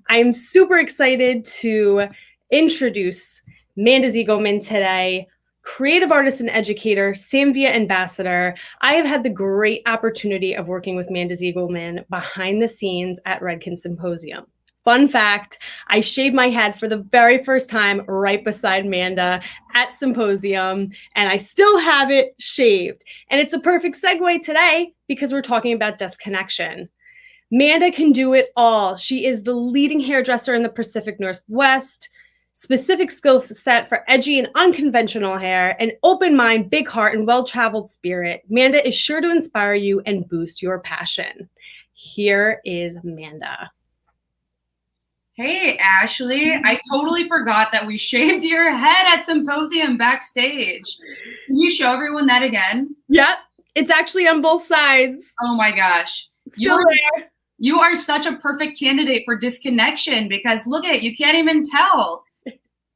I'm super excited to introduce Manda Ziggelman today, creative artist and educator, Samvia ambassador. I have had the great opportunity of working with Manda Ziggelman behind the scenes at Redkin Symposium. Fun fact, I shaved my head for the very first time right beside Manda at Symposium, and I still have it shaved. And it's a perfect segue today because we're talking about disconnection. Manda can do it all. She is the leading hairdresser in the Pacific Northwest, specific skill set for edgy and unconventional hair, an open mind, big heart, and well-traveled spirit. Manda is sure to inspire you and boost your passion. Here is Manda. Hey, Ashley, I totally forgot that we shaved your head at Symposium backstage. Can you show everyone that again? Yep, it's actually on both sides. Oh my gosh. Still there. You are such a perfect candidate for disconnection because look at, you can't even tell.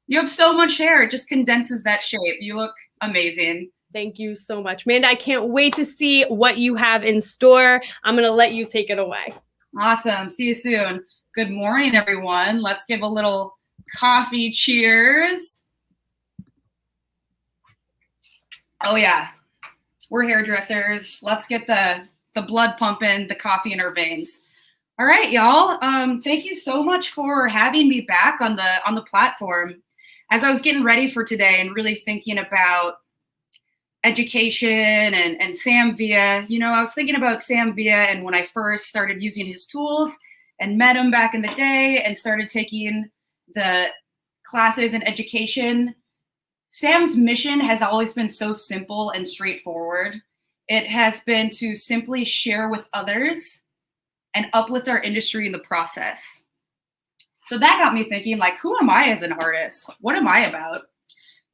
You have so much hair, it just condenses that shape. You look amazing. Thank you so much, Manda. I can't wait to see what you have in store. I'm going to let you take it away. Awesome. See you soon. Good morning, everyone. Let's give a little coffee cheers. Oh yeah, we're hairdressers. Let's get the blood pumping, the coffee in our veins. All right, y'all. Thank you so much for having me back on the platform. As I was getting ready for today and really thinking about education and Samvia, I was thinking about Samvia and when I first started using his tools and met him back in the day and started taking the classes in education. Sam's mission has always been so simple and straightforward. It has been to simply share with others and uplift our industry in the process. So that got me thinking, like, who am I as an artist? What am I about?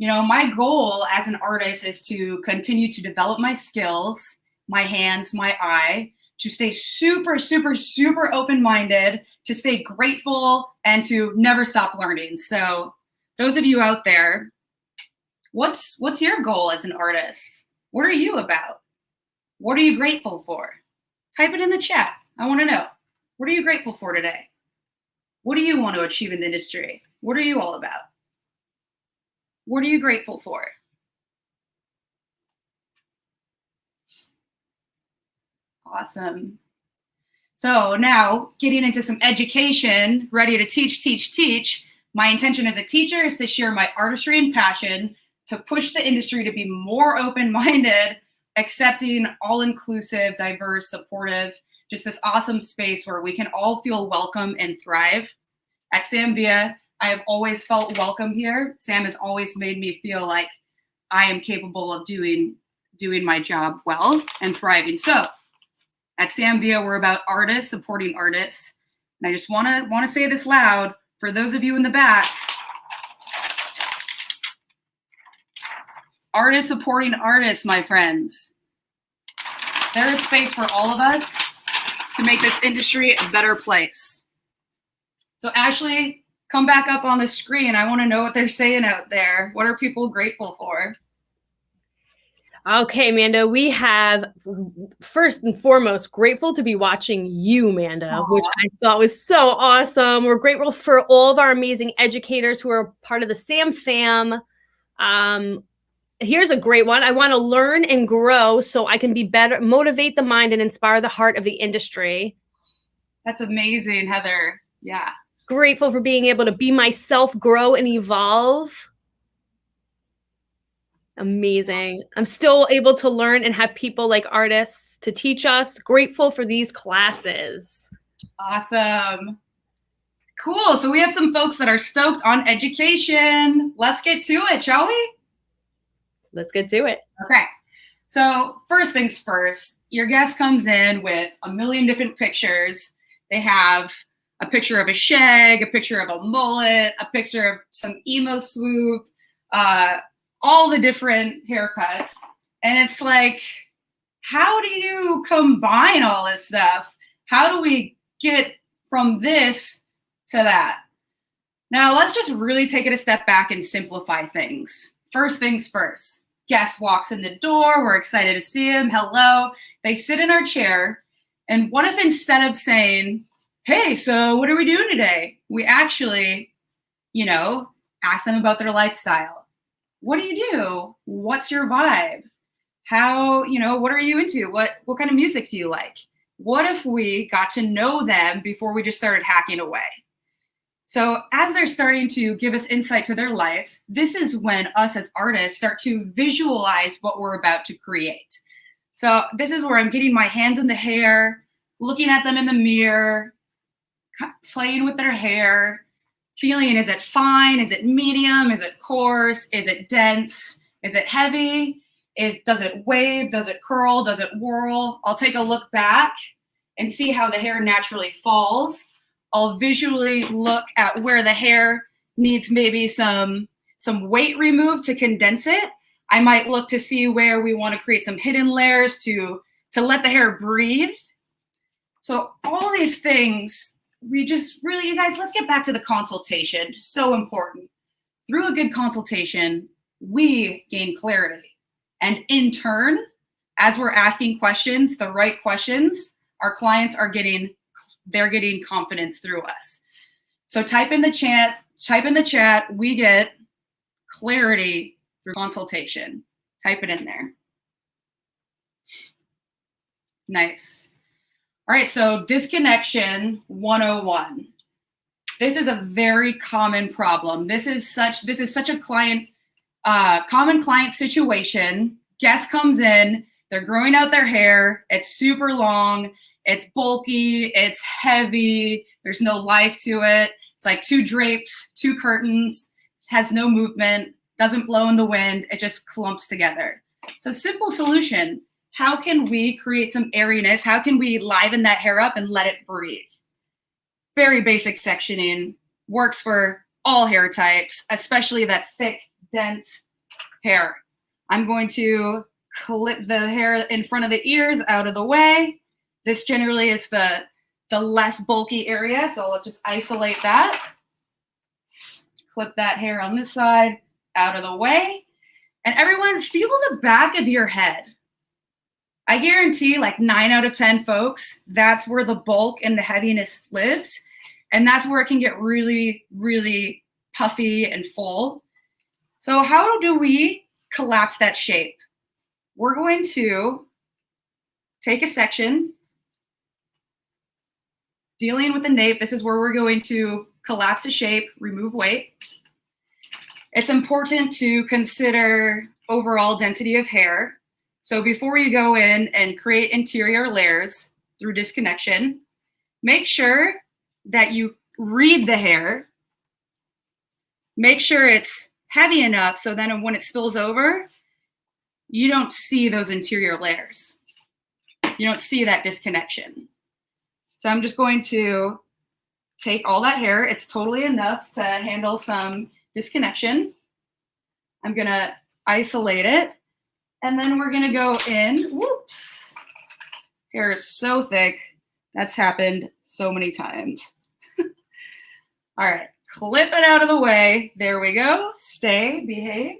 My goal as an artist is to continue to develop my skills, my hands, my eye, to stay super, super, super open-minded, to stay grateful, and to never stop learning. So those of you out there, what's your goal as an artist? What are you about? What are you grateful for? Type it in the chat. I want to know. What are you grateful for today? What do you want to achieve in the industry? What are you all about? What are you grateful for? Awesome. So now getting into some education, ready to teach. My intention as a teacher is to share my artistry and passion to push the industry to be more open-minded, accepting, all-inclusive, diverse, supportive, just this awesome space where we can all feel welcome and thrive. At Samvia, I have always felt welcome here. Sam has always made me feel like I am capable of doing my job well and thriving. So at Samvia, we're about artists supporting artists. And I just want to say this loud for those of you in the back. Artists supporting artists, my friends. There is space for all of us to make this industry a better place. So Ashley, come back up on the screen. I want to know what they're saying out there. What are people grateful for? Okay, Manda, we have, first and foremost, grateful to be watching you, Manda, Aww. Which I thought was so awesome. We're grateful for all of our amazing educators who are part of the Sam fam. Here's a great one. I want to learn and grow so I can be better, motivate the mind and inspire the heart of the industry. That's amazing, Heather. Yeah. Grateful for being able to be myself, grow, and evolve. Amazing. I'm still able to learn and have people like artists to teach us. Grateful for these classes. Awesome. Cool. So we have some folks that are stoked on education. Let's get to it, shall we? Let's get to it. Okay. So first things first, your guest comes in with a million different pictures. They have a picture of a shag, a picture of a mullet, a picture of some emo swoop, all the different haircuts. And it's like, how do you combine all this stuff? How do we get from this to that? Now, let's just really take it a step back and simplify things. First things first. Guest walks in the door. We're excited to see him. Hello. They sit in our chair. And what if instead of saying, hey, so what are we doing today? We actually, ask them about their lifestyle. What do you do? What's your vibe? How, what are you into? What kind of music do you like? What if we got to know them before we just started hacking away? So as they're starting to give us insight to their life, this is when us as artists start to visualize what we're about to create. So this is where I'm getting my hands in the hair, looking at them in the mirror, playing with their hair, feeling, is it fine? Is it medium? Is it coarse? Is it dense? Is it heavy? Does it wave? Does it curl? Does it whirl? I'll take a look back and see how the hair naturally falls. I'll visually look at where the hair needs maybe some weight removed to condense it. I might look to see where we want to create some hidden layers to let the hair breathe. So all these things, we just really, you guys, let's get back to the consultation. So important. Through a good consultation, we gain clarity. And in turn, as we're asking questions, the right questions, our clients are getting confidence through us. So type in the chat, we get clarity through consultation. Type it in there. Nice. All right, so disconnection 101. This is a very common problem. This is such a common client situation. Guest comes in, they're growing out their hair, it's super long, it's bulky, it's heavy, there's no life to it. It's like two drapes, two curtains, has no movement, doesn't blow in the wind, it just clumps together. So simple solution. How can we create some airiness? How can we liven that hair up and let it breathe? Very basic sectioning, works for all hair types, especially that thick, dense hair. I'm going to clip the hair in front of the ears out of the way. This generally is the less bulky area, so let's just isolate that. Clip that hair on this side out of the way. And everyone, feel the back of your head. I guarantee like 9 out of 10 folks, that's where the bulk and the heaviness lives. And that's where it can get really, really puffy and full. So how do we collapse that shape? We're going to take a section, dealing with the nape. This is where we're going to collapse the shape, remove weight. It's important to consider overall density of hair. So before you go in and create interior layers through disconnection, make sure that you read the hair. Make sure it's heavy enough so then when it spills over, you don't see those interior layers. You don't see that disconnection. So I'm just going to take all that hair. It's totally enough to handle some disconnection. I'm going to isolate it. And then we're gonna go in, whoops. Hair is so thick. That's happened so many times. All right, clip it out of the way. There we go, stay, behave.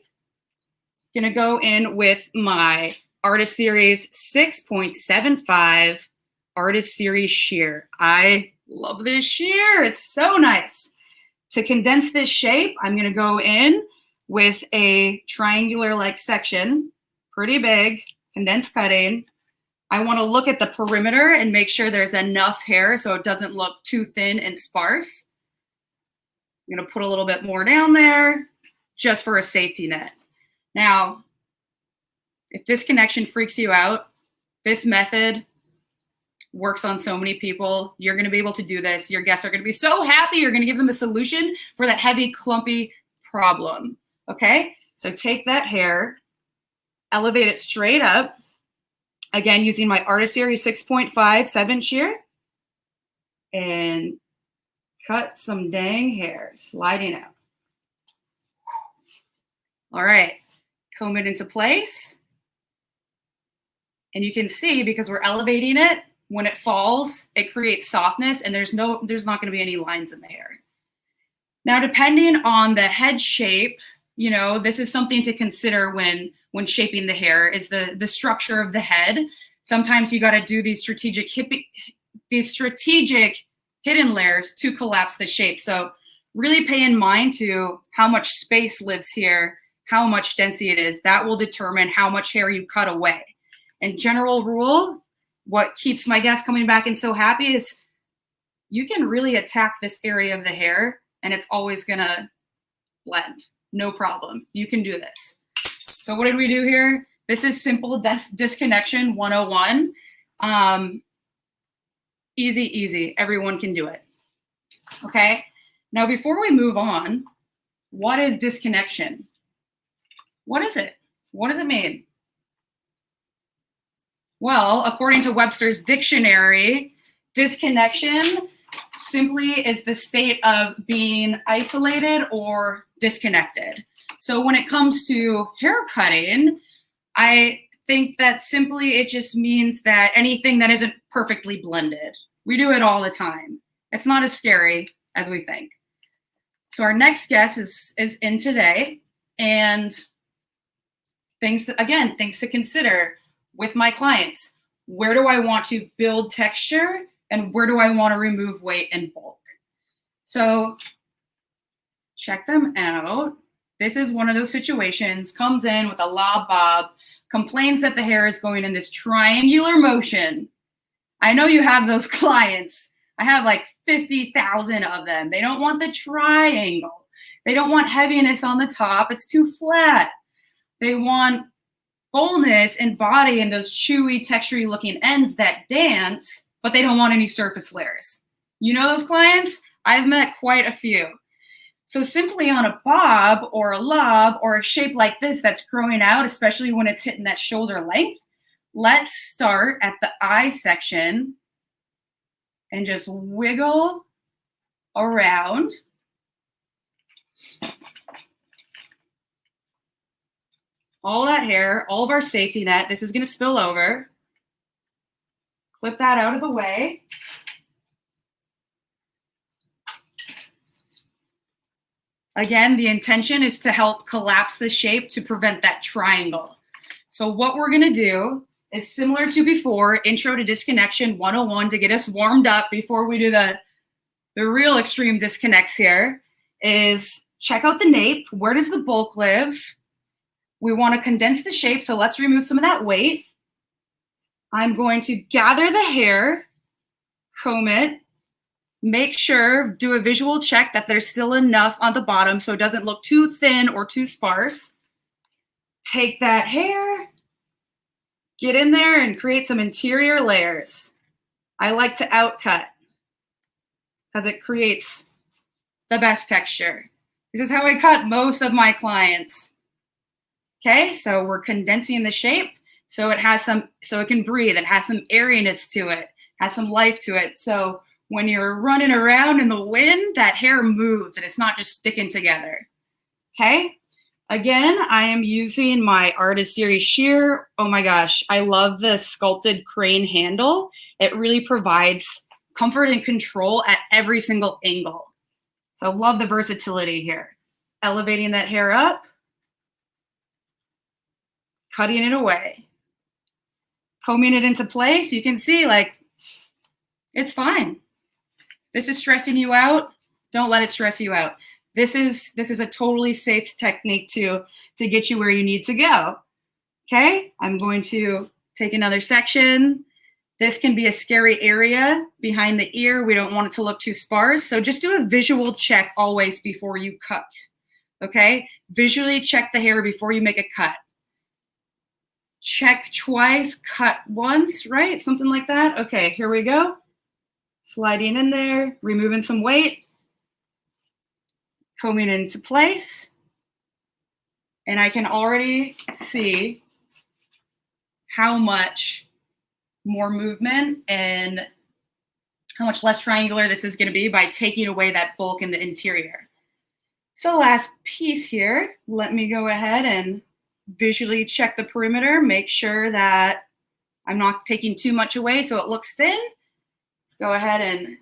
Gonna go in with my Artist Series 6.75 Artist Series shear. I love this shear, it's so nice. To condense this shape, I'm gonna go in with a triangular-like section, pretty big, condensed cutting. I want to look at the perimeter and make sure there's enough hair so it doesn't look too thin and sparse. I'm going to put a little bit more down there just for a safety net. Now, if disconnection freaks you out, this method works on so many people. You're going to be able to do this. Your guests are going to be so happy. You're going to give them a solution for that heavy, clumpy problem. Okay? So take that hair, elevate it straight up. Again, using my Artist Series 6.57 shear. And cut some dang hair, sliding out. All right, comb it into place. And you can see, because we're elevating it, when it falls, it creates softness and there's not gonna be any lines in the hair. Now, depending on the head shape, you know, this is something to consider when shaping the hair, is the structure of the head. Sometimes you got to do these strategic hidden layers to collapse the shape. So really pay in mind to how much space lives here, how much density it is. That will determine how much hair you cut away. And general rule, what keeps my guests coming back and so happy is you can really attack this area of the hair and it's always gonna blend. No problem. You can do this. So what did we do here? This is simple disconnection 101. Easy, easy. Everyone can do it. Okay. Now, before we move on, what is disconnection? What is it? What does it mean? Well, according to Webster's dictionary, disconnection simply is the state of being isolated or disconnected. So when it comes to hair cutting, I think that simply it just means that anything that isn't perfectly blended. We do it all the time. It's not as scary as we think. So our next guest is in today, and things to consider with my clients. Where do I want to build texture and where do I want to remove weight and bulk? So check them out. This is one of those situations, comes in with a lob bob, complains that the hair is going in this triangular motion. I know you have those clients. I have like 50,000 of them. They don't want the triangle. They don't want heaviness on the top. It's too flat. They want fullness and body and those chewy, textury looking ends that dance, but they don't want any surface layers. You know those clients? I've met quite a few. So simply on a bob or a lob or a shape like this that's growing out, especially when it's hitting that shoulder length, let's start at the eye section and just wiggle around. All that hair, all of our safety net, this is going to spill over. Clip that out of the way. Again, the intention is to help collapse the shape to prevent that triangle. So what we're going to do is similar to before, Intro to Disconnection 101 to get us warmed up before we do the real extreme disconnects here, is check out the nape. Where does the bulk live? We want to condense the shape, so let's remove some of that weight. I'm going to gather the hair, comb it, make sure, do a visual check that there's still enough on the bottom so it doesn't look too thin or too sparse. Take that hair, get in there and create some interior layers. I like to outcut because it creates the best texture. This is how I cut most of my clients. Okay, so we're condensing the shape so it has some, so it can breathe. It has some airiness to it, has some life to it. So when you're running around in the wind, that hair moves and it's not just sticking together. Okay, again, I am using my Artist Series shear. Oh my gosh, I love the sculpted crane handle. It really provides comfort and control at every single angle. So love the versatility here. Elevating that hair up, cutting it away, combing it into place. You can see, like, it's fine. This is stressing you out. Don't let it stress you out. This is a totally safe technique to get you where you need to go. Okay, I'm going to take another section. This can be a scary area behind the ear. We don't want it to look too sparse. So just do a visual check always before you cut. Okay, visually check the hair before you make a cut. Check twice, cut once, right? Something like that. Okay, here we go. Sliding in there, removing some weight, combing into place. And I can already see how much more movement and how much less triangular this is going to be by taking away that bulk in the interior. So last piece here, let me go ahead and visually check the perimeter, make sure that I'm not taking too much away so it looks thin. Let's go ahead and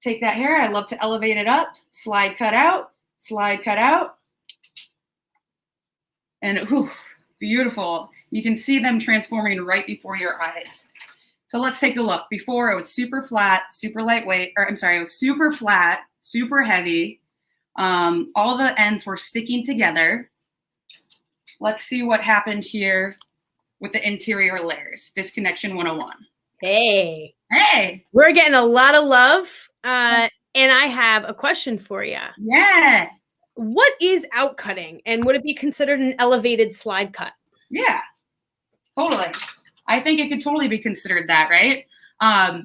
take that hair. I love to elevate it up, slide, cut out, slide, cut out. And ooh, beautiful. You can see them transforming right before your eyes. So let's take a look. Before it was super flat, super lightweight, or I'm sorry, it was super flat, super heavy. All the ends were sticking together. Let's see what happened here with the interior layers. Disconnection 101. Hey. Hey. We're getting a lot of love. And I have a question for you. Yeah. What is outcutting, and would it be considered an elevated slide cut? Yeah, totally. I think it could totally be considered that, right? I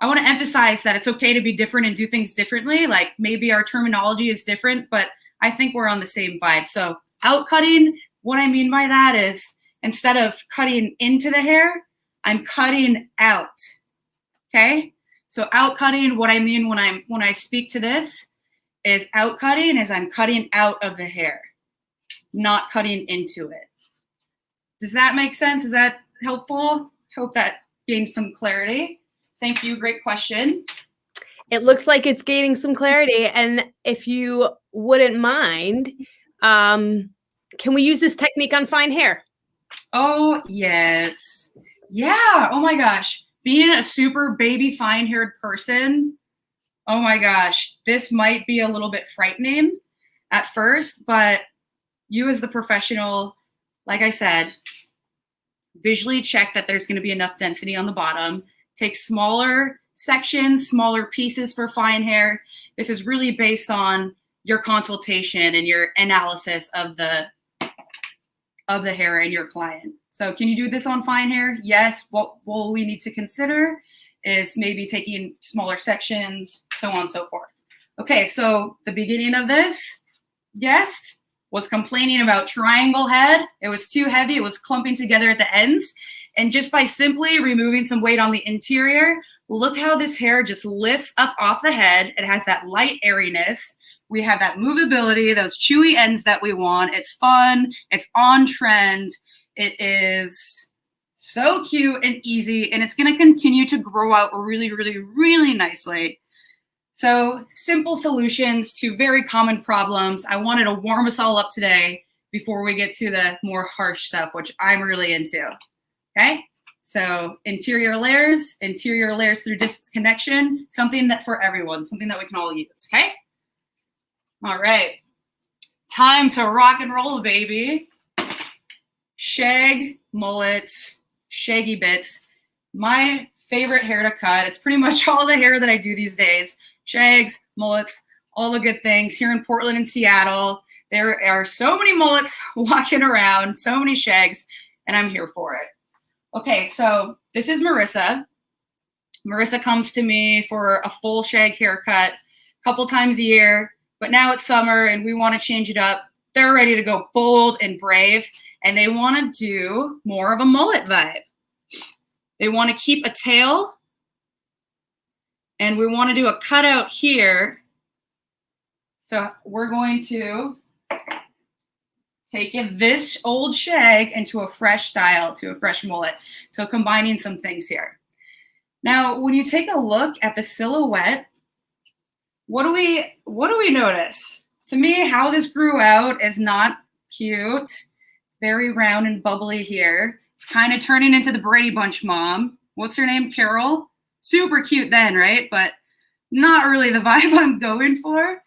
want to emphasize that it's okay to be different and do things differently. Like maybe our terminology is different, but I think we're on the same vibe. So outcutting, what I mean by that is instead of cutting into the hair, I'm cutting out. Okay? So outcutting, what I mean when I speak to this is outcutting is I'm cutting out of the hair, not cutting into it. Does that make sense? Is that helpful? Hope that gained some clarity. Thank you. Great question. It looks like it's gaining some clarity. And if you wouldn't mind, can we use this technique on fine hair? Oh, yes. Yeah. Oh, my gosh. Being a super baby fine-haired person, oh, my gosh, this might be a little bit frightening at first, but you as the professional, like I said, visually check that there's going to be enough density on the bottom. Take smaller sections, smaller pieces for fine hair. This is really based on your consultation and your analysis of the hair in your client. So can you do this on fine hair? Yes. What we need to consider is maybe taking smaller sections, so on and so forth. Okay, so the beginning of this guest was complaining about triangle head. It was too heavy. It was clumping together at the ends. And just by simply removing some weight on the interior, look how this hair just lifts up off the head. It has that light airiness. We have that movability, those chewy ends that we want. It's fun. It's on trend. It is so cute and easy, and it's going to continue to grow out really, really, really nicely. So simple solutions to very common problems. I wanted to warm us all up today before we get to the more harsh stuff, which I'm really into. Okay, so interior layers through disconnection, something that for everyone, something that we can all use. Okay, all right, time to rock and roll, baby. Shag, mullets, shaggy bits. My favorite hair to cut. It's pretty much all the hair that I do these days. Shags, mullets, all the good things. Here in Portland and Seattle, there are so many mullets walking around, so many shags, and I'm here for it. Okay, so this is Marissa. Marissa comes to me for a full shag haircut a couple times a year, but now it's summer and we want to change it up. They're ready to go bold and brave, and they want to do more of a mullet vibe. They want to keep a tail, and we want to do a cutout here. So we're going to take this old shag into a fresh style, to a fresh mullet. So combining some things here. Now, when you take a look at the silhouette, what do we notice? To me, how this grew out is not cute. It's very round and bubbly here. It's kind of turning into the Brady Bunch mom. What's her name? Carol? Super cute then, right? But not really the vibe I'm going for.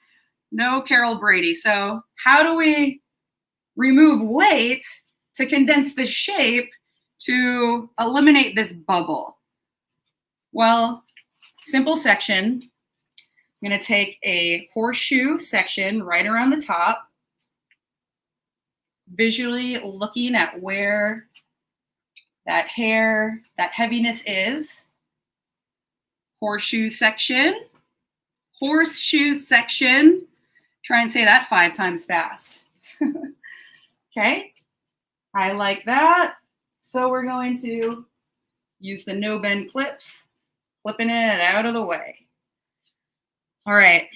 No Carol Brady. So how do we remove weight to condense the shape to eliminate this bubble? Well, simple section. I'm going to take a horseshoe section right around the top, visually looking at where that hair, that heaviness is. Horseshoe section, horseshoe section. Try and say that 5 times fast. Okay, I like that. So we're going to use the no bend clips, flipping it out of the way. All right,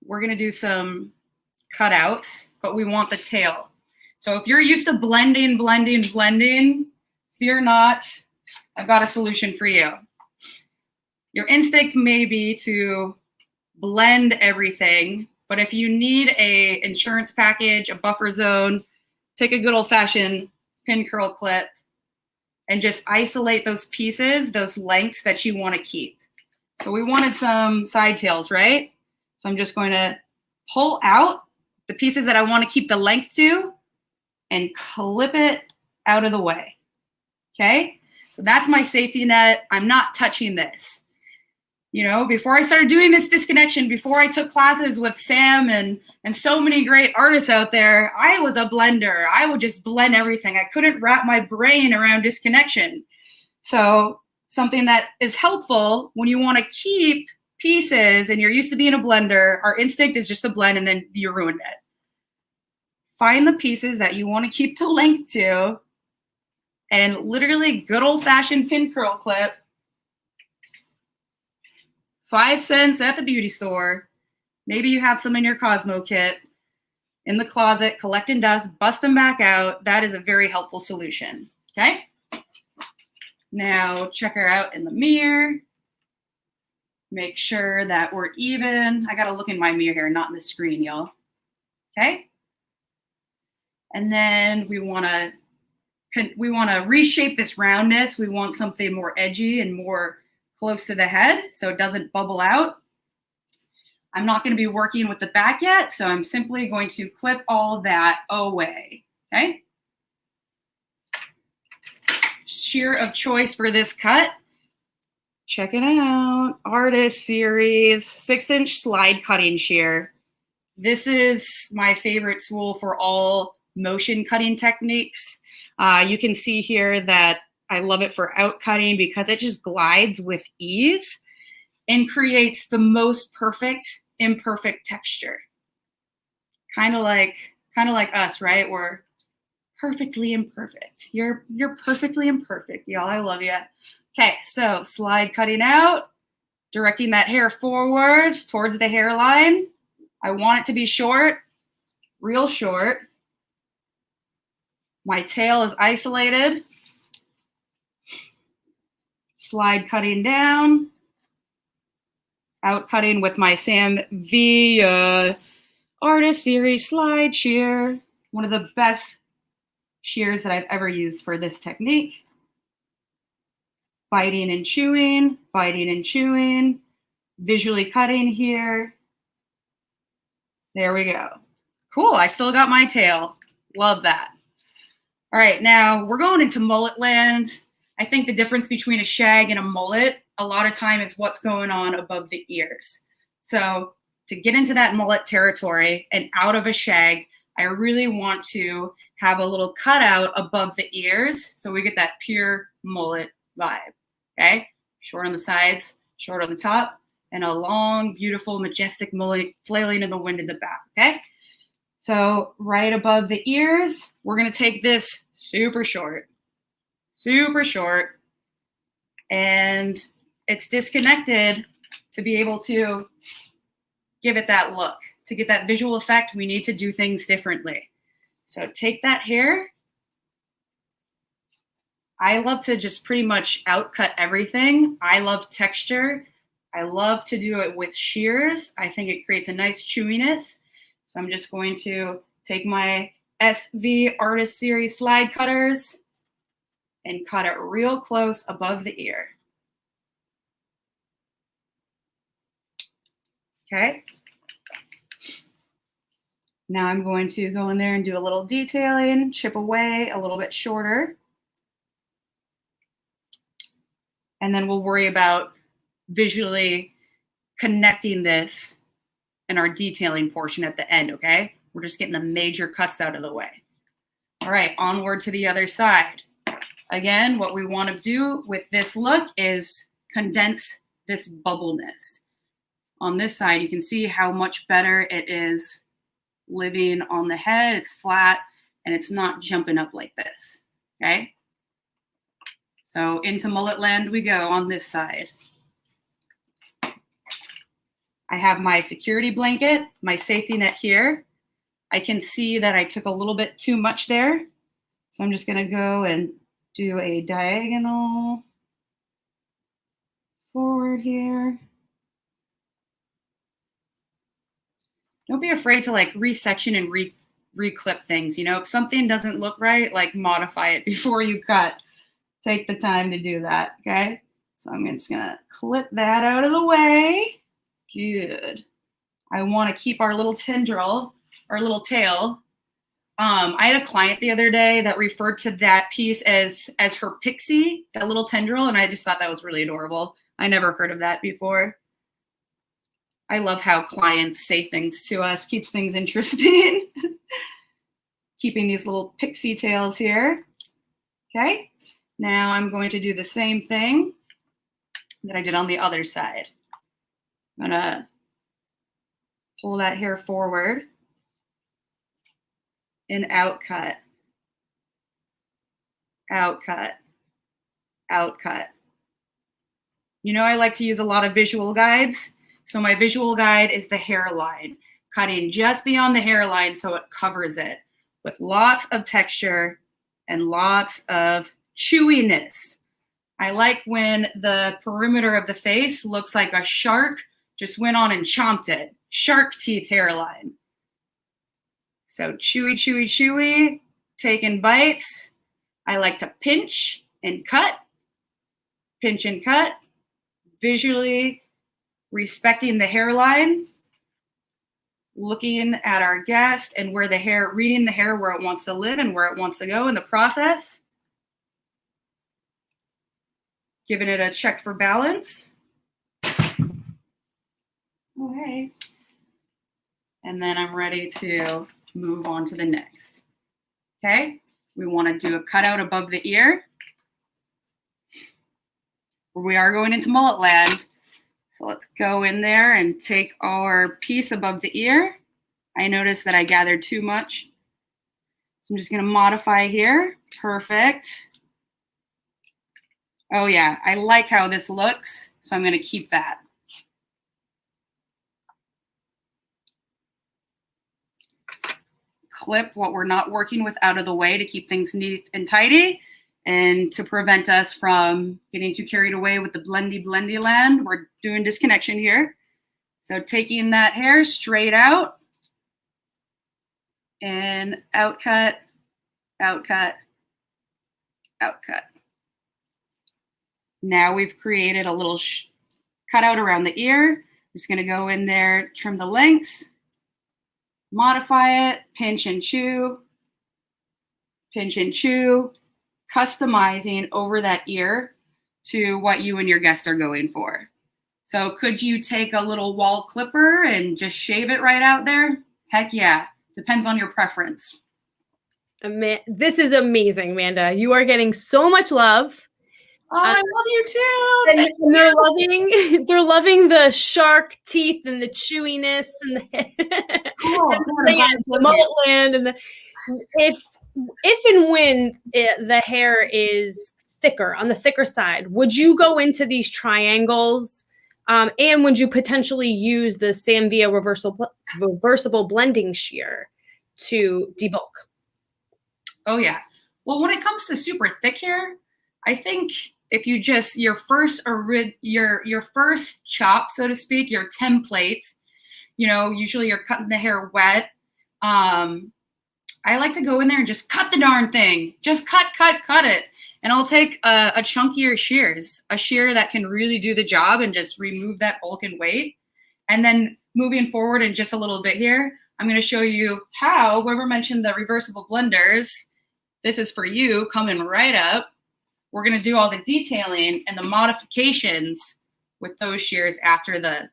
we're gonna do some cutouts, but we want the tail. So if you're used to blending, fear not, I've got a solution for you. Your instinct may be to blend everything, but if you need a insurance package, a buffer zone, take a good old fashioned pin curl clip and just isolate those pieces, those lengths that you want to keep. So we wanted some side tails, right? So I'm just going to pull out the pieces that I want to keep the length to and clip it out of the way, okay? So that's my safety net. I'm not touching this. You know, before I started doing this disconnection, before I took classes with Sam and so many great artists out there, I was a blender. I would just blend everything. I couldn't wrap my brain around disconnection. So something that is helpful when you want to keep pieces and you're used to being a blender, our instinct is just to blend and then you ruined it. Find the pieces that you want to keep the length to and literally good old-fashioned pin curl clip, 5 cents at the beauty store. Maybe you have some in your Cosmo kit, in the closet, collecting dust, bust them back out. That is a very helpful solution, okay? Now check her out in the mirror. Make sure that we're even. I gotta look in my mirror here, not in the screen, y'all. Okay? And then we wanna reshape this roundness. We want something more edgy and more close to the head so it doesn't bubble out. I'm not gonna be working with the back yet, so I'm simply going to clip all that away, okay? Shear of choice for this cut. Check it out, Artist Series 6-inch slide cutting shear. This is my favorite tool for all motion cutting techniques. You can see here that I love it for out cutting because it just glides with ease and creates the most perfect imperfect texture. Kind of like us, right? We're perfectly imperfect. You're perfectly imperfect, y'all. I love you. Okay, so slide cutting out, directing that hair forward towards the hairline. I want it to be short, real short. My tail is isolated. Slide cutting down, out cutting with my Sam V Artist Series slide shear. One of the best shears that I've ever used for this technique. Biting and chewing, visually cutting here. There we go. Cool, I still got my tail. Love that. All right, now we're going into mullet land. I think the difference between a shag and a mullet a lot of time is what's going on above the ears. So to get into that mullet territory and out of a shag, I really want to have a little cutout above the ears so we get that pure mullet vibe, okay? Short on the sides, short on the top, and a long, beautiful, majestic mullet flailing in the wind in the back, okay? So right above the ears, we're gonna take this super short, and it's disconnected to be able to give it that look. To get that visual effect, we need to do things differently. So take that hair. I love to just pretty much outcut everything. I love texture. I love to do it with shears. I think it creates a nice chewiness. So I'm just going to take my SV Artist Series slide cutters and cut it real close above the ear. Okay. Now I'm going to go in there and do a little detailing, chip away a little bit shorter. And then we'll worry about visually connecting this in our detailing portion at the end, okay? We're just getting the major cuts out of the way. All right, onward to the other side. Again, what we want to do with this look is condense this bubbleness. On this side, you can see how much better it is living on the head. It's flat and it's not jumping up like this, okay? So into mullet land we go on this side. I have my security blanket, my safety net here. I can see that I took a little bit too much there. So I'm just gonna go and do a diagonal forward here. Don't be afraid to like resection and reclip things. You know, if something doesn't look right, like modify it before you cut. take the time to do that, okay? So I'm just gonna clip that out of the way. Good. I wanna keep our little tendril, our little tail. I had a client the other day that referred to that piece as her pixie, that little tendril, and I just thought that was really adorable. I never heard of that before. I love how clients say things to us, keeps things interesting. Keeping these little pixie tails here. Okay, now I'm going to do the same thing that I did on the other side. I'm gonna pull that hair forward and out cut, out cut, out cut. You know, I like to use a lot of visual guides. So my visual guide is the hairline, cutting just beyond the hairline so it covers it with lots of texture and lots of chewiness. I like when the perimeter of the face looks like a shark just went on and chomped it. Shark teeth hairline. So chewy, chewy, chewy, taking bites. I like to pinch and cut, pinch and cut, visually respecting the hairline, looking at our guest and where the hair, reading the hair where it wants to live and where it wants to go in the process. Giving it a check for balance. Okay. And then I'm ready to move on to the next. Okay, we want to do a cutout above the ear. We are going into mullet land. So let's go in there and take our piece above the ear. I noticed that I gathered too much. So I'm just going to modify here. Perfect. Oh yeah, I like how this looks, so I'm going to keep that. Clip what we're not working with out of the way to keep things neat and tidy and to prevent us from getting too carried away with the blendy land. We're doing disconnection here. So taking that hair straight out and out cut, out cut, out cut. Now we've created a little cutout around the ear. I'm just gonna go in there, trim the lengths, modify it, pinch and chew, customizing over that ear to what you and your guests are going for. So could you take a little wall clipper and just shave it right out there? Heck yeah, depends on your preference. This is amazing, Manda. You are getting so much love. Oh, I love you too. And they're loving the shark teeth and the chewiness and the mullet land and if and when the hair is thicker, on the thicker side, would you go into these triangles? And would you potentially use the Samvia reversible blending shear to debulk? Oh yeah. Well, when it comes to super thick hair, I think if you just your first chop, so to speak, your template, you know, usually you're cutting the hair wet. I like to go in there and just cut the darn thing. Just cut it. And I'll take a chunkier shears, a shear that can really do the job and just remove that bulk and weight. And then moving forward in just a little bit here, I'm going to show you how, whoever mentioned the reversible blenders, this is for you, coming right up. We're going to do all the detailing and the modifications with those shears after the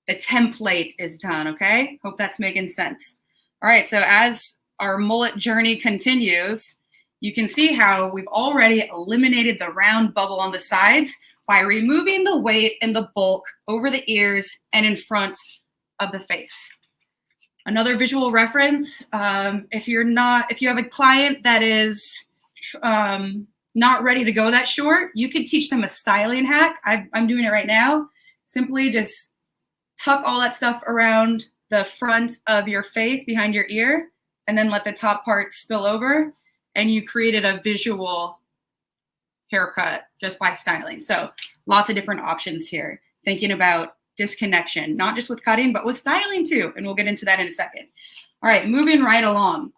template is done, okay? Hope that's making sense. All right, so as our mullet journey continues, you can see how we've already eliminated the round bubble on the sides by removing the weight and the bulk over the ears and in front of the face. Another visual reference, if you have a client that is not ready to go that short, you could teach them a styling hack. I'm doing it right now. Simply just tuck all that stuff around the front of your face behind your ear and then let the top part spill over, and you created a visual haircut just by styling. So lots of different options here. Thinking about disconnection, not just with cutting, but with styling too. And we'll get into that in a second. All right, moving right along.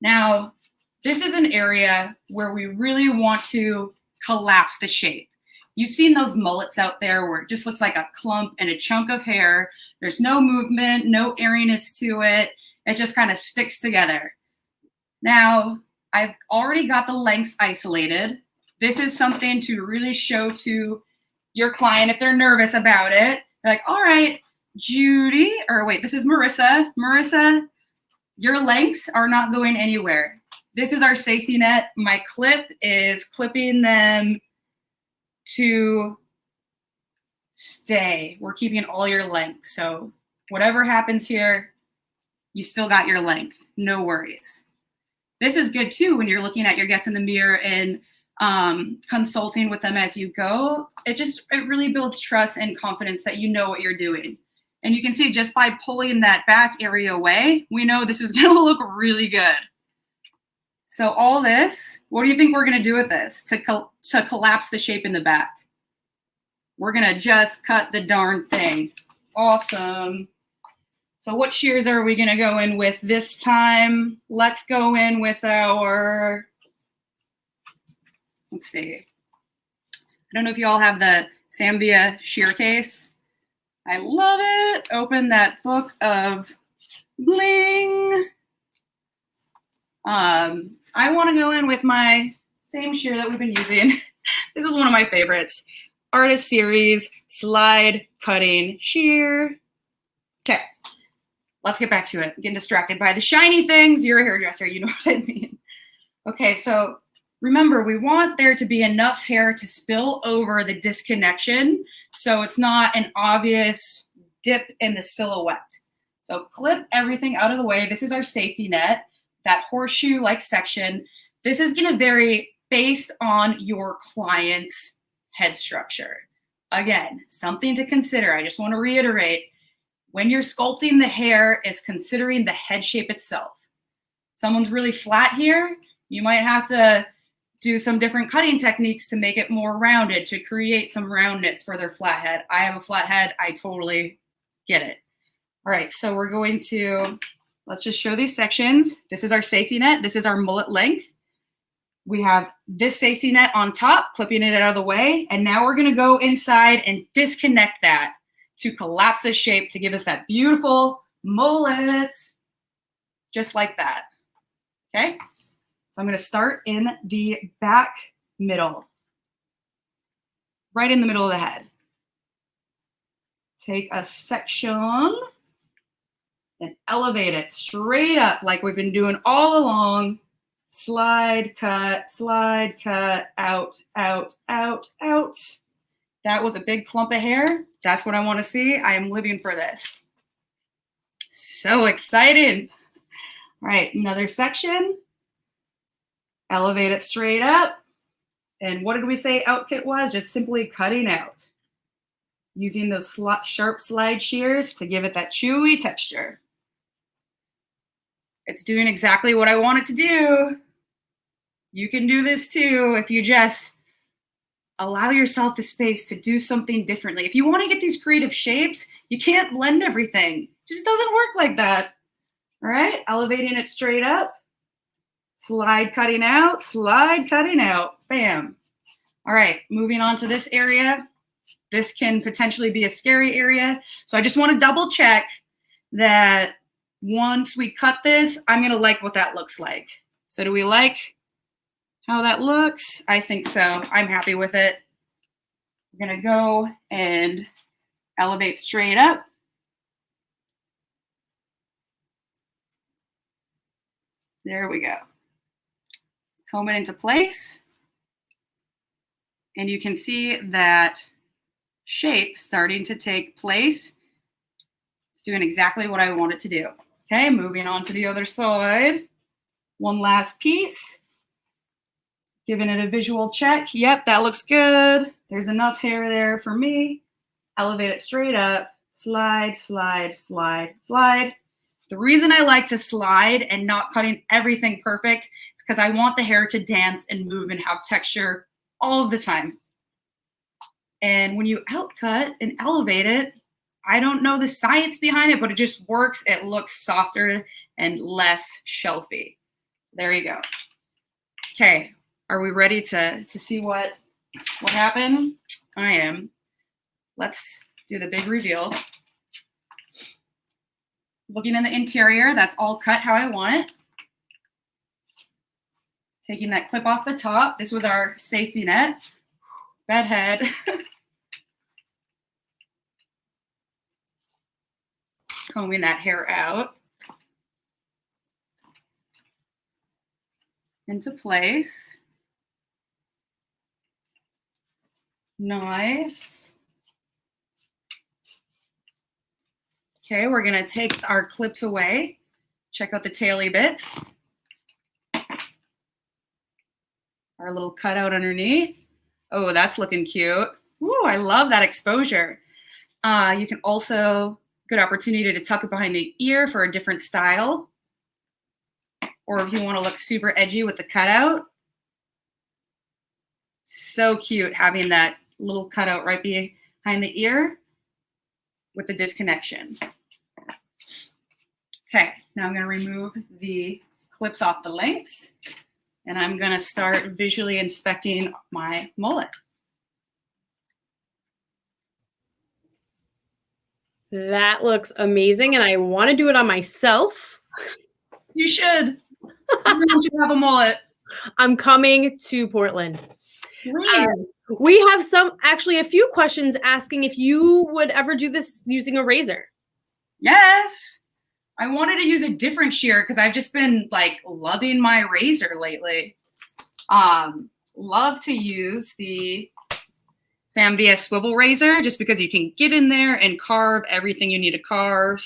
Now, This is an area where we really want to collapse the shape. You've seen those mullets out there where it just looks like a clump and a chunk of hair. There's no movement, no airiness to it. It just kind of sticks together. Now, I've already got the lengths isolated. This is something to really show to your client if they're nervous about it. They're like, all right, Judy, or wait, this is Marissa. Marissa, your lengths are not going anywhere. This is our safety net. My clip is clipping them to stay. We're keeping all your length. So whatever happens here, you still got your length. No worries. This is good too when you're looking at your guests in the mirror and consulting with them as you go. It really builds trust and confidence that you know what you're doing. And you can see just by pulling that back area away, we know this is going to look really good. So all this, what do you think we're going to do with this to collapse the shape in the back? We're going to just cut the darn thing. Awesome. So what shears are we going to go in with this time? Let's go in with our, let's see. I don't know if you all have the Samvia shear case. I love it. Open that book of bling. I want to go in with my same shear that we've been using. This is one of my favorites. Artist Series Slide Cutting Shear. Okay, let's get back to it. I'm getting distracted by the shiny things. You're a hairdresser, you know what I mean. Okay, so remember, we want there to be enough hair to spill over the disconnection so it's not an obvious dip in the silhouette. So clip everything out of the way. This is our safety net, that horseshoe-like section. This is going to vary based on your client's head structure. Again, something to consider. I just want to reiterate, when you're sculpting the hair is considering the head shape itself. Someone's really flat here, you might have to do some different cutting techniques to make it more rounded, to create some roundness for their flat head. I have a flat head, I totally get it. All right, so we're going to, let's just show these sections. This is our safety net. This is our mullet length. We have this safety net on top, clipping it out of the way. And now we're gonna go inside and disconnect that to collapse the shape to give us that beautiful mullet, just like that, okay? So I'm gonna start in the back middle, right in the middle of the head. Take a section and elevate it straight up like we've been doing all along. Slide, cut, out, out, out, out. That was a big clump of hair. That's what I want to see. I am living for this. So excited. All right, another section. Elevate it straight up. And what did we say outkit was? Just simply cutting out. Using those sharp slide shears to give it that chewy texture. It's doing exactly what I want it to do. You can do this too if you just allow yourself the space to do something differently. If you want to get these creative shapes, you can't blend everything. It just doesn't work like that. All right, elevating it straight up. Slide cutting out, bam. All right, moving on to this area. This can potentially be a scary area. So I just want to double check that once we cut this, I'm gonna like what that looks like. So do we like how that looks? I think so. I'm happy with it. We're gonna go and elevate straight up. There we go. Comb it into place. And you can see that shape starting to take place. It's doing exactly what I want it to do. Okay, moving on to the other side. One last piece. Giving it a visual check. Yep, that looks good. There's enough hair there for me. Elevate it straight up. Slide, slide, slide, slide. The reason I like to slide and not cutting everything perfect is because I want the hair to dance and move and have texture all of the time. And when you outcut and elevate it, I don't know the science behind it, but it just works. It looks softer and less shelfy. There you go. Okay, are we ready to see what happened? I am. Let's do the big reveal. Looking in the interior, that's all cut how I want it. Taking that clip off the top. This was our safety net. Bad head. Combing that hair out. Into place. Nice. Okay, we're gonna take our clips away. Check out the taily bits. Our little cutout underneath. Oh, that's looking cute. Ooh, I love that exposure. You can also, good opportunity to tuck it behind the ear for a different style. Or if you want to look super edgy with the cutout. So cute having that little cutout right behind the ear with the disconnection. Okay, now I'm going to remove the clips off the links, and I'm going to start visually inspecting my mullet. That looks amazing, and I want to do it on myself. You should. Everyone should have a mullet. I'm coming to Portland. We have actually a few questions asking if you would ever do this using a razor. Yes. I wanted to use a different shear because I've just been like loving my razor lately. Love to use the Zambia swivel razor just because you can get in there and carve everything you need to carve.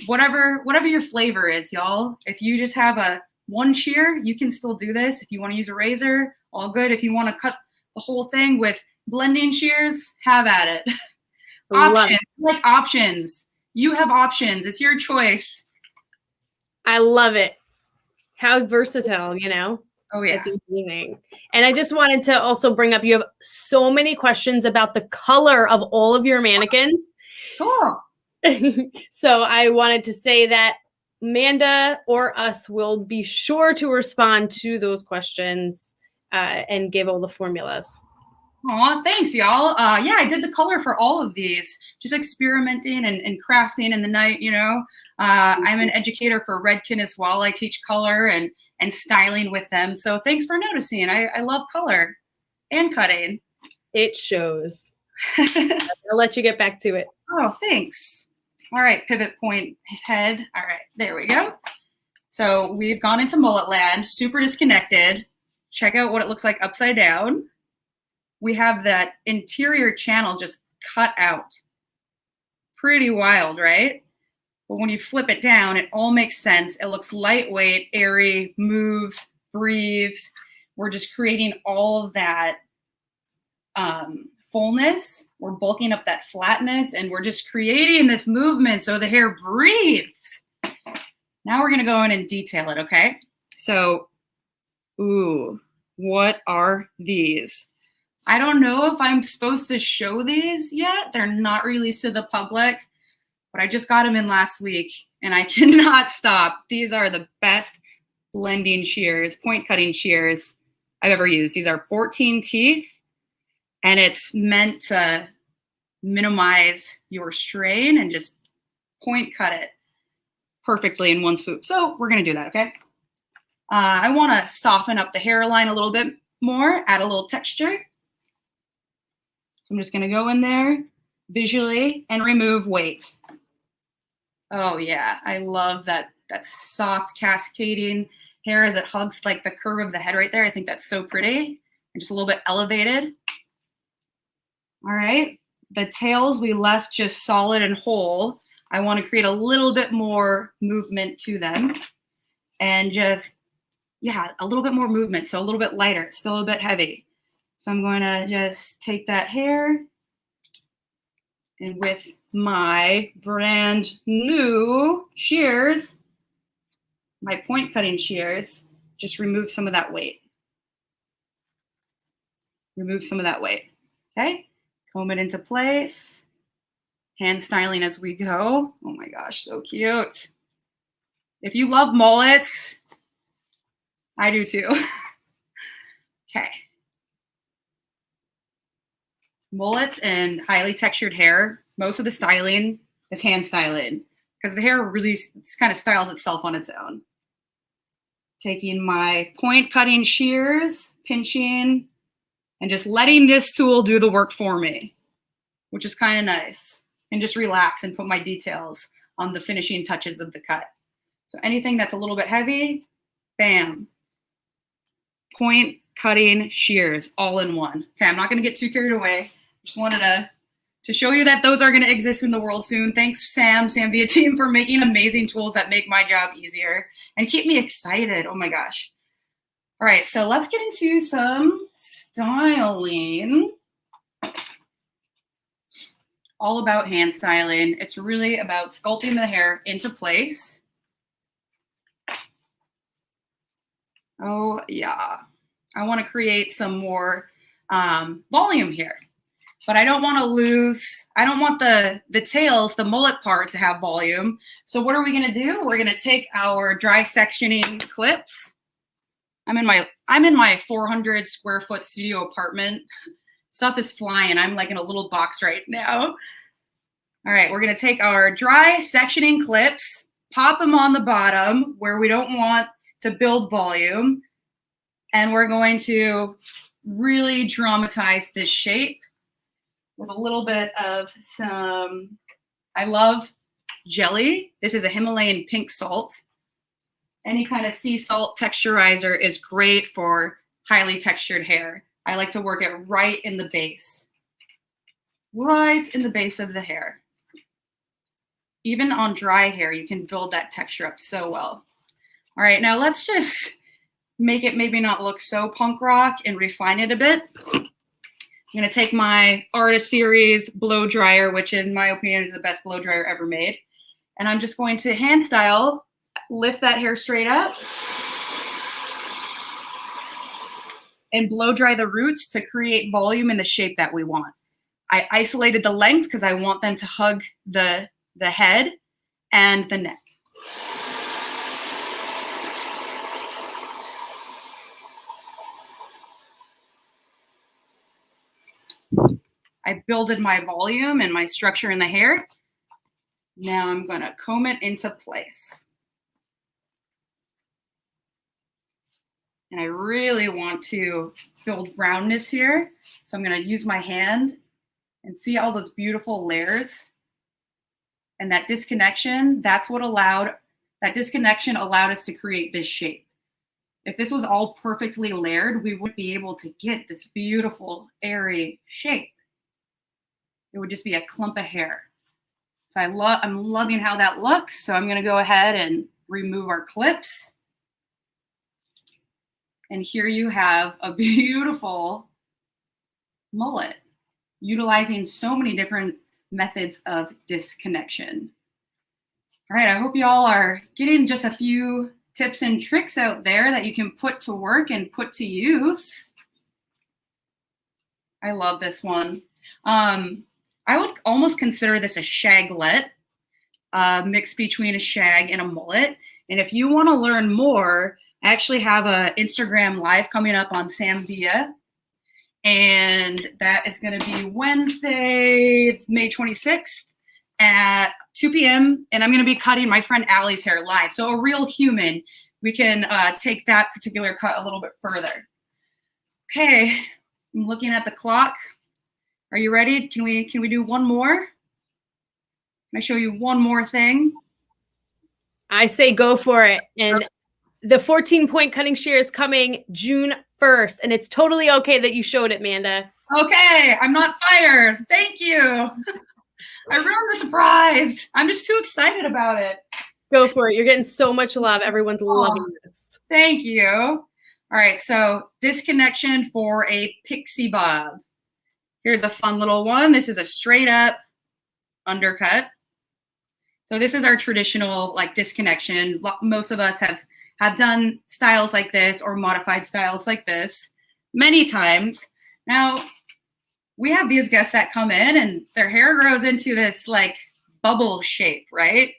Whatever your flavor is, y'all. If you just have one shear, you can still do this. If you want to use a razor, all good. If you want to cut the whole thing with blending shears, have at it. Options, like options. You have options. It's your choice. I love it. How versatile, you know? Oh, yeah. It's amazing. And I just wanted to also bring up, you have so many questions about the color of all of your mannequins. Cool. So I wanted to say that Manda or us will be sure to respond to those questions and give all the formulas. Aw, thanks, y'all. Yeah, I did the color for all of these, just experimenting and crafting in the night, you know. I'm an educator for Redken as well. I teach color and styling with them. So thanks for noticing. I love color and cutting. It shows. I'll let you get back to it. Oh, thanks. All right, pivot point head. All right, there we go. So we've gone into mullet land, super disconnected. Check out what it looks like upside down. We have that interior channel just cut out. Pretty wild, right? But when you flip it down, it all makes sense. It looks lightweight, airy, moves, breathes. We're just creating all of that fullness. We're bulking up that flatness, and we're just creating this movement so the hair breathes. Now we're gonna go in and detail it, okay? So, ooh, what are these? I don't know if I'm supposed to show these yet. They're not released to the public, but I just got them in last week and I cannot stop. These are the best blending shears, point cutting shears I've ever used. These are 14 teeth, and it's meant to minimize your strain and just point cut it perfectly in one swoop. So we're gonna do that, okay? I wanna soften up the hairline a little bit more, add a little texture. So I'm just gonna go in there visually and remove weight. Oh yeah, I love that soft cascading hair as it hugs like the curve of the head right there. I think that's so pretty and just a little bit elevated. All right, the tails we left just solid and whole. I want to create a little bit more movement to them and just, yeah, a little bit more movement. So a little bit lighter, it's still a bit heavy. So I'm going to just take that hair and with my brand new shears, my point cutting shears, just remove some of that weight. Remove some of that weight, okay? Comb it into place. Hand styling as we go. Oh my gosh, so cute. If you love mullets, I do too. Okay. Mullets and highly textured hair, most of the styling is hand styling because the hair really kind of styles itself on its own. Taking my point cutting shears, pinching, and just letting this tool do the work for me, which is kind of nice. And just relax and put my details on the finishing touches of the cut. So anything that's a little bit heavy, bam. Point cutting shears all in one. Okay, I'm not going to get too carried away. Just wanted to show you that those are going to exist in the world soon. Thanks, Sam Via team, for making amazing tools that make my job easier and keep me excited. Oh my gosh. All right, so let's get into some styling. All about hand styling. It's really about sculpting the hair into place. Oh yeah, I want to create some more volume here, but I don't want to lose, I don't want the tails, the mullet part to have volume. So what are we going to do? We're going to take our dry sectioning clips. I'm in my 400 square foot studio apartment. Stuff is flying. I'm like in a little box right now. All right, we're going to take our dry sectioning clips, pop them on the bottom where we don't want to build volume, and we're going to really dramatize this shape with a little bit of some, I love jelly. This is a Himalayan pink salt. Any kind of sea salt texturizer is great for highly textured hair. I like to work it right in the base. Right in the base of the hair. Even on dry hair, you can build that texture up so well. All right, now let's just make it maybe not look so punk rock and refine it a bit. I'm gonna take my Artist Series blow dryer, which in my opinion is the best blow dryer ever made. And I'm just going to hand style, lift that hair straight up, and blow dry the roots to create volume in the shape that we want. I isolated the lengths because I want them to hug the head and the neck. I builded my volume and my structure in the hair. Now I'm going to comb it into place. And I really want to build roundness here. So I'm going to use my hand and see all those beautiful layers. And that disconnection, that disconnection allowed us to create this shape. If this was all perfectly layered, we wouldn't be able to get this beautiful, airy shape. It would just be a clump of hair. So I'm loving how that looks. So I'm going to go ahead and remove our clips. And here you have a beautiful mullet, utilizing so many different methods of disconnection. All right, I hope you all are getting just a few tips and tricks out there that you can put to work and put to use. I love this one. I would almost consider this a shaglet, mix between a shag and a mullet. And if you want to learn more, I actually have an Instagram live coming up on Sam Via. And that is going to be Wednesday, May 26th at 2 p.m. And I'm going to be cutting my friend Allie's hair live. So a real human, we can take that particular cut a little bit further. Okay, I'm looking at the clock. Are you ready? Can we do one more? Can I show you one more thing? I say go for it. And the 14-point cutting shear is coming June 1st. And it's totally okay that you showed it, Manda. Okay, I'm not fired. Thank you. I ruined the surprise. I'm just too excited about it. Go for it. You're getting so much love. Everyone's loving this. Thank you. All right, so disconnection for a pixie bob. Here's a fun little one. This is a straight up undercut. So this is our traditional like disconnection. Most of us have done styles like this or modified styles like this many times. Now, we have these guests that come in and their hair grows into this like bubble shape, right?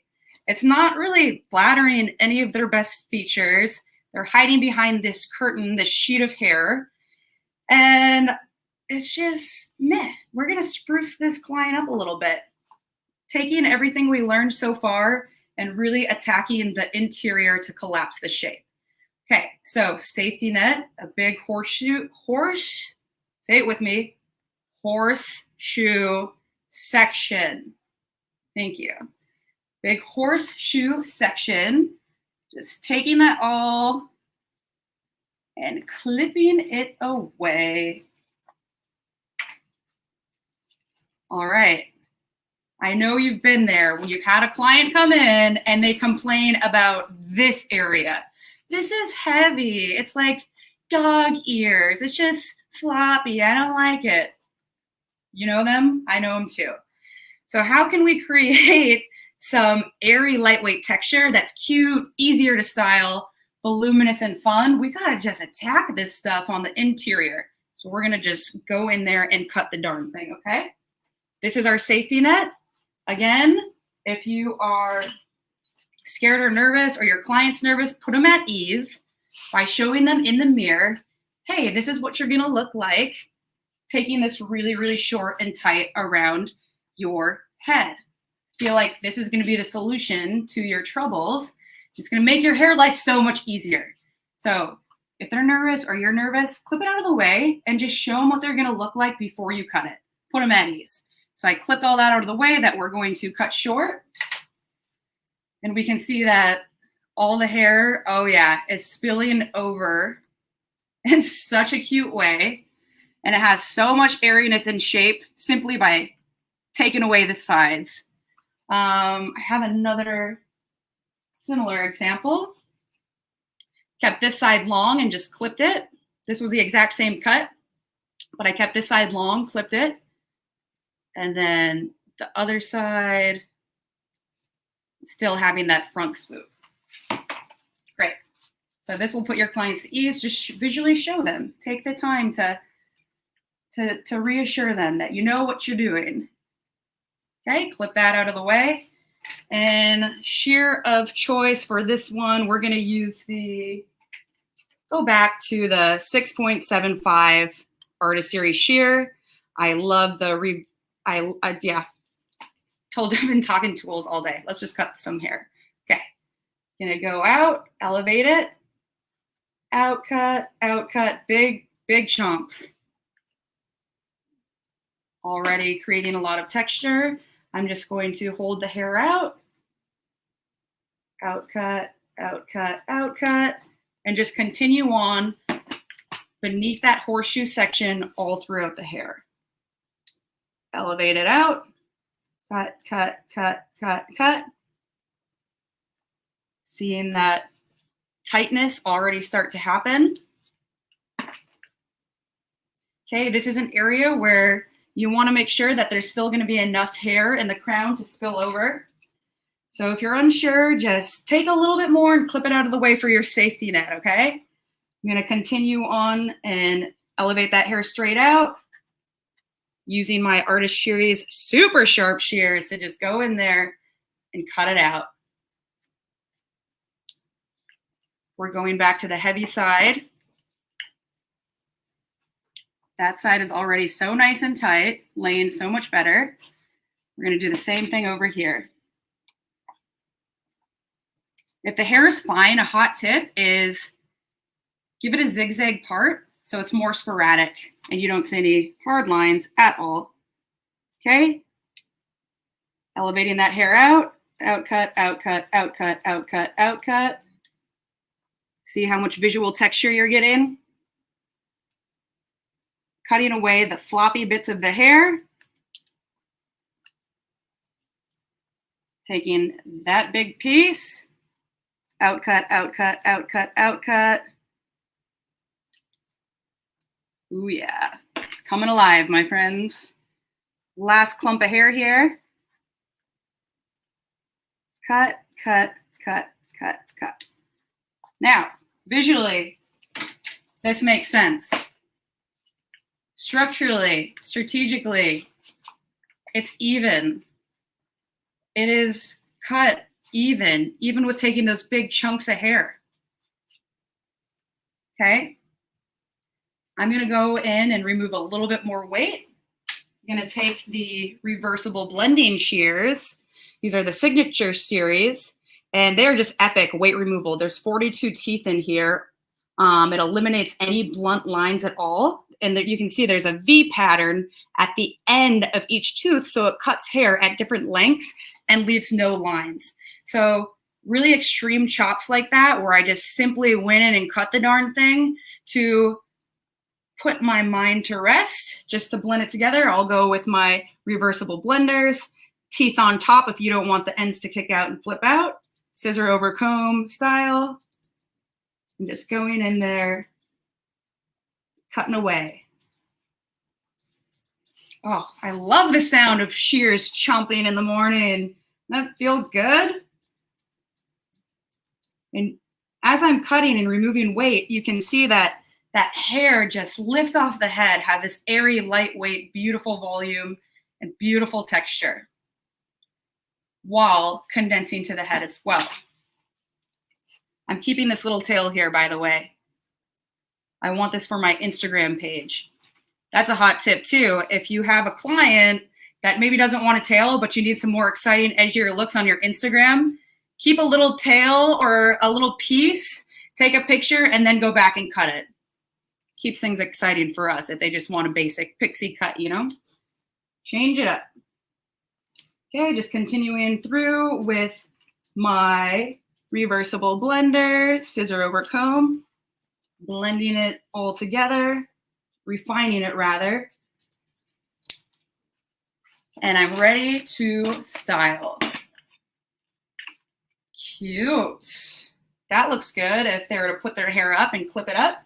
It's not really flattering any of their best features. They're hiding behind this curtain, this sheet of hair. And it's just meh. We're going to spruce this client up a little bit, taking everything we learned so far and really attacking the interior to collapse the shape. Okay, so safety net, a big horseshoe, say it with me, horseshoe section. Thank you. Big horseshoe section, just taking that all and clipping it away. All right. I know you've been there when you've had a client come in and they complain about this area. This is heavy. It's like dog ears. It's just floppy. I don't like it. You know them? I know them too. So how can we create some airy, lightweight texture that's cute, easier to style, voluminous and fun? We got to just attack this stuff on the interior. So we're going to just go in there and cut the darn thing, okay? This is our safety net. Again, if you are scared or nervous or your client's nervous, put them at ease by showing them in the mirror, hey, this is what you're going to look like, taking this really, really short and tight around your head. Feel like this is going to be the solution to your troubles. It's going to make your hair life so much easier. So if they're nervous or you're nervous, clip it out of the way and just show them what they're going to look like before you cut it. Put them at ease. So I clipped all that out of the way that we're going to cut short. And we can see that all the hair, oh yeah, is spilling over in such a cute way. And it has so much airiness and shape simply by taking away the sides. I have another similar example. Kept this side long and just clipped it. This was the exact same cut, but I kept this side long, clipped it. And then the other side, still having that front swoop. Great. So this will put your clients at ease. Just visually show them. Take the time to reassure them that you know what you're doing. Okay, clip that out of the way. And shear of choice for this one, we're going to use go back to the 6.75 Artist Series shear. I love the told them been talking tools all day. Let's just cut some hair. Okay, gonna go out, elevate it, out cut, big chunks. Already creating a lot of texture. I'm just going to hold the hair out cut, out cut, and just continue on beneath that horseshoe section all throughout the hair. Elevate it out, cut. Seeing that tightness already start to happen. Okay, this is an area where you want to make sure that there's still going to be enough hair in the crown to spill over. So if you're unsure, just take a little bit more and clip it out of the way for your safety net, okay? I'm going to continue on and elevate that hair straight out using my Artist Series super sharp shears to just go in there and cut it out. We're going back to the heavy side. That side is already so nice and tight, laying so much better. We're going to do the same thing over here. If the hair is fine, a hot tip is give it a zigzag part so it's more sporadic and you don't see any hard lines at all. Okay? Elevating that hair out, cut. See how much visual texture you're getting? Cutting away the floppy bits of the hair. Taking that big piece, cut. Ooh yeah, it's coming alive, my friends. Last clump of hair here. Cut. Now, visually, this makes sense. Structurally, strategically, it's even. It is cut even with taking those big chunks of hair. Okay? I'm going to go in and remove a little bit more weight. I'm going to take the reversible blending shears. These are the Signature series, and they're just epic weight removal. There's 42 teeth in here. It eliminates any blunt lines at all. And you can see there's a V pattern at the end of each tooth, so it cuts hair at different lengths and leaves no lines. So really extreme chops like that, where I just simply went in and cut the darn thing to put my mind to rest, just to blend it together. I'll go with my reversible blenders, teeth on top if you don't want the ends to kick out and flip out, scissor over comb style. I'm just going in there, cutting away. Oh, I love the sound of shears chomping in the morning. That feels good. And as I'm cutting and removing weight, you can see that that hair just lifts off the head, have this airy, lightweight, beautiful volume and beautiful texture, while condensing to the head as well. I'm keeping this little tail here, by the way. I want this for my Instagram page. That's a hot tip too. If you have a client that maybe doesn't want a tail, but you need some more exciting, edgier looks on your Instagram, keep a little tail or a little piece, take a picture, and then go back and cut it. Keeps things exciting for us if they just want a basic pixie cut, you know? Change it up. Okay, just continuing through with my reversible blender, scissor over comb, blending it all together, refining it rather. And I'm ready to style. Cute. That looks good if they were to put their hair up and clip it up.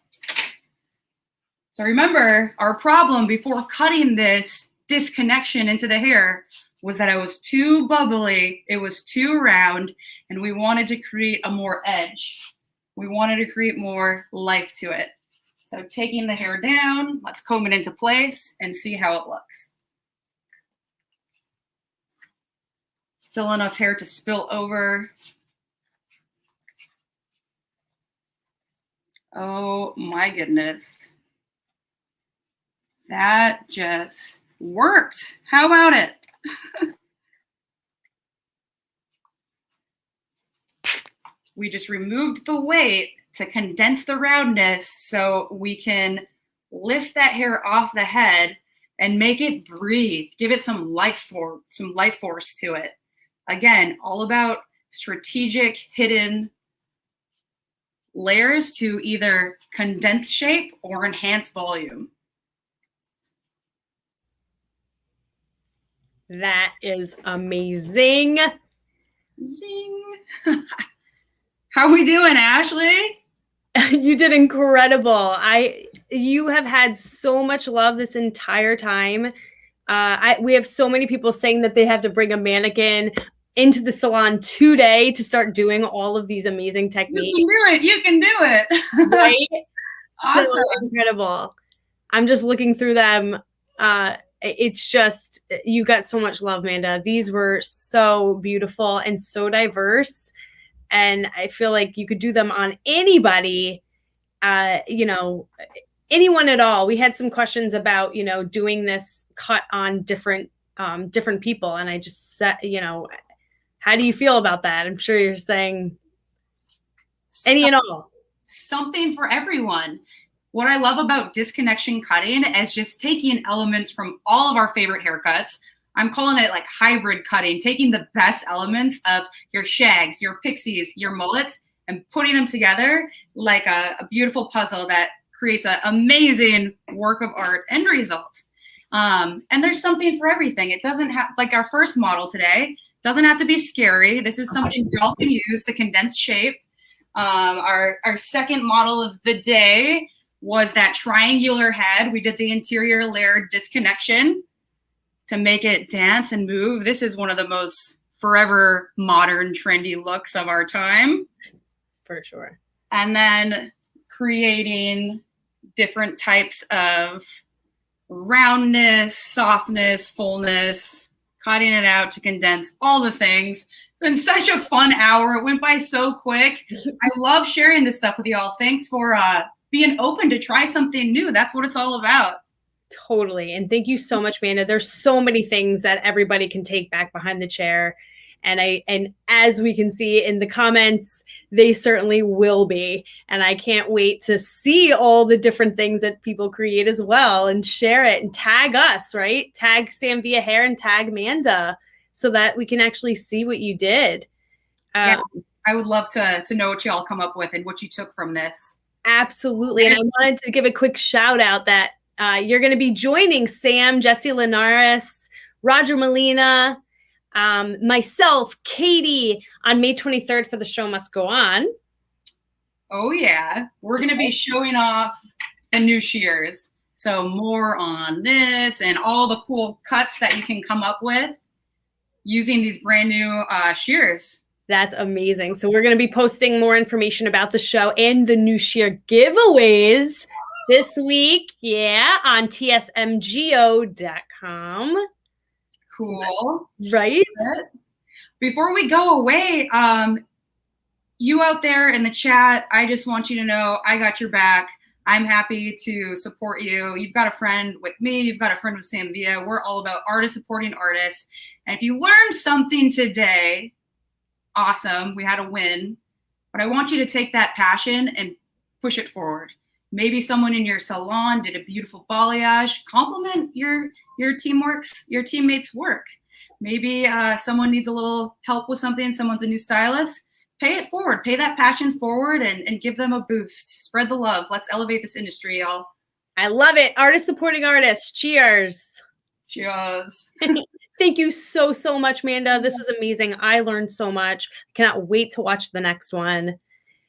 So remember, our problem before cutting this disconnection into the hair was that it was too bubbly, it was too round, and we wanted to create a more edge. We wanted to create more life to it. So taking the hair down, let's comb it into place and see how it looks. Still enough hair to spill over. Oh my goodness. That just worked. How about it? We just removed the weight to condense the roundness so we can lift that hair off the head and make it breathe. Give it some life force to it. Again, all about strategic hidden layers to either condense shape or enhance volume. That is amazing. Zing. How we doing, Ashley? You did incredible. You have had so much love this entire time. We have so many people saying that they have to bring a mannequin into the salon today to start doing all of these amazing techniques. You can do it. You can do it. Right? Awesome. So incredible. I'm just looking through them. It's just, you got so much love, Manda. These were so beautiful and so diverse. And I feel like you could do them on anybody, anyone at all. We had some questions about, doing this cut on different people. And I just said, how do you feel about that? I'm sure you're saying any and all. Something for everyone. What I love about disconnection cutting is just taking elements from all of our favorite haircuts. I'm calling it like hybrid cutting, taking the best elements of your shags, your pixies, your mullets, and putting them together like a beautiful puzzle that creates an amazing work of art end result. And there's something for everything. It doesn't have, like our first model today, doesn't have to be scary. This is something y'all can use to condense shape. Our second model of the day was that triangular head. We did the interior layer disconnection to make it dance and move. This is one of the most forever modern trendy looks of our time. For sure. And then creating different types of roundness, softness, fullness, cutting it out to condense all the things. It's been such a fun hour. It went by so quick. I love sharing this stuff with y'all. Thanks for being open to try something new. That's what it's all about. Totally. And thank you so much, Manda. There's so many things that everybody can take back behind the chair. And as we can see in the comments, they certainly will be. And I can't wait to see all the different things that people create as well and share it and tag us, right? Tag Sam Via Hair and tag Manda so that we can actually see what you did. Yeah, I would love to know what y'all come up with and what you took from this. Absolutely. And I wanted to give a quick shout out that you're going to be joining Sam, Jesse Linares, Roger Molina, myself, Katie, on May 23rd for The Show Must Go On. Oh, yeah. We're going to be showing off the new shears. So more on this and all the cool cuts that you can come up with using these brand new shears. That's amazing. So we're going to be posting more information about the show and the new shear giveaways this week. Yeah, on tsmgo.com. Cool. Right? Before we go away, you out there in the chat, I just want you to know I got your back. I'm happy to support you. You've got a friend with me. You've got a friend with Sam Via. We're all about artists supporting artists. And if you learned something today, awesome. We had a win. But I want you to take that passion and push it forward. Maybe someone in your salon did a beautiful balayage. Compliment your teammates' work. Maybe someone needs a little help with something. Someone's a new stylist. Pay it forward. Pay that passion forward and give them a boost. Spread the love. Let's elevate this industry, y'all. I love it. Artists supporting artists. Cheers. Cheers. Thank you so much, Manda. This was amazing. I learned so much. Cannot wait to watch the next one.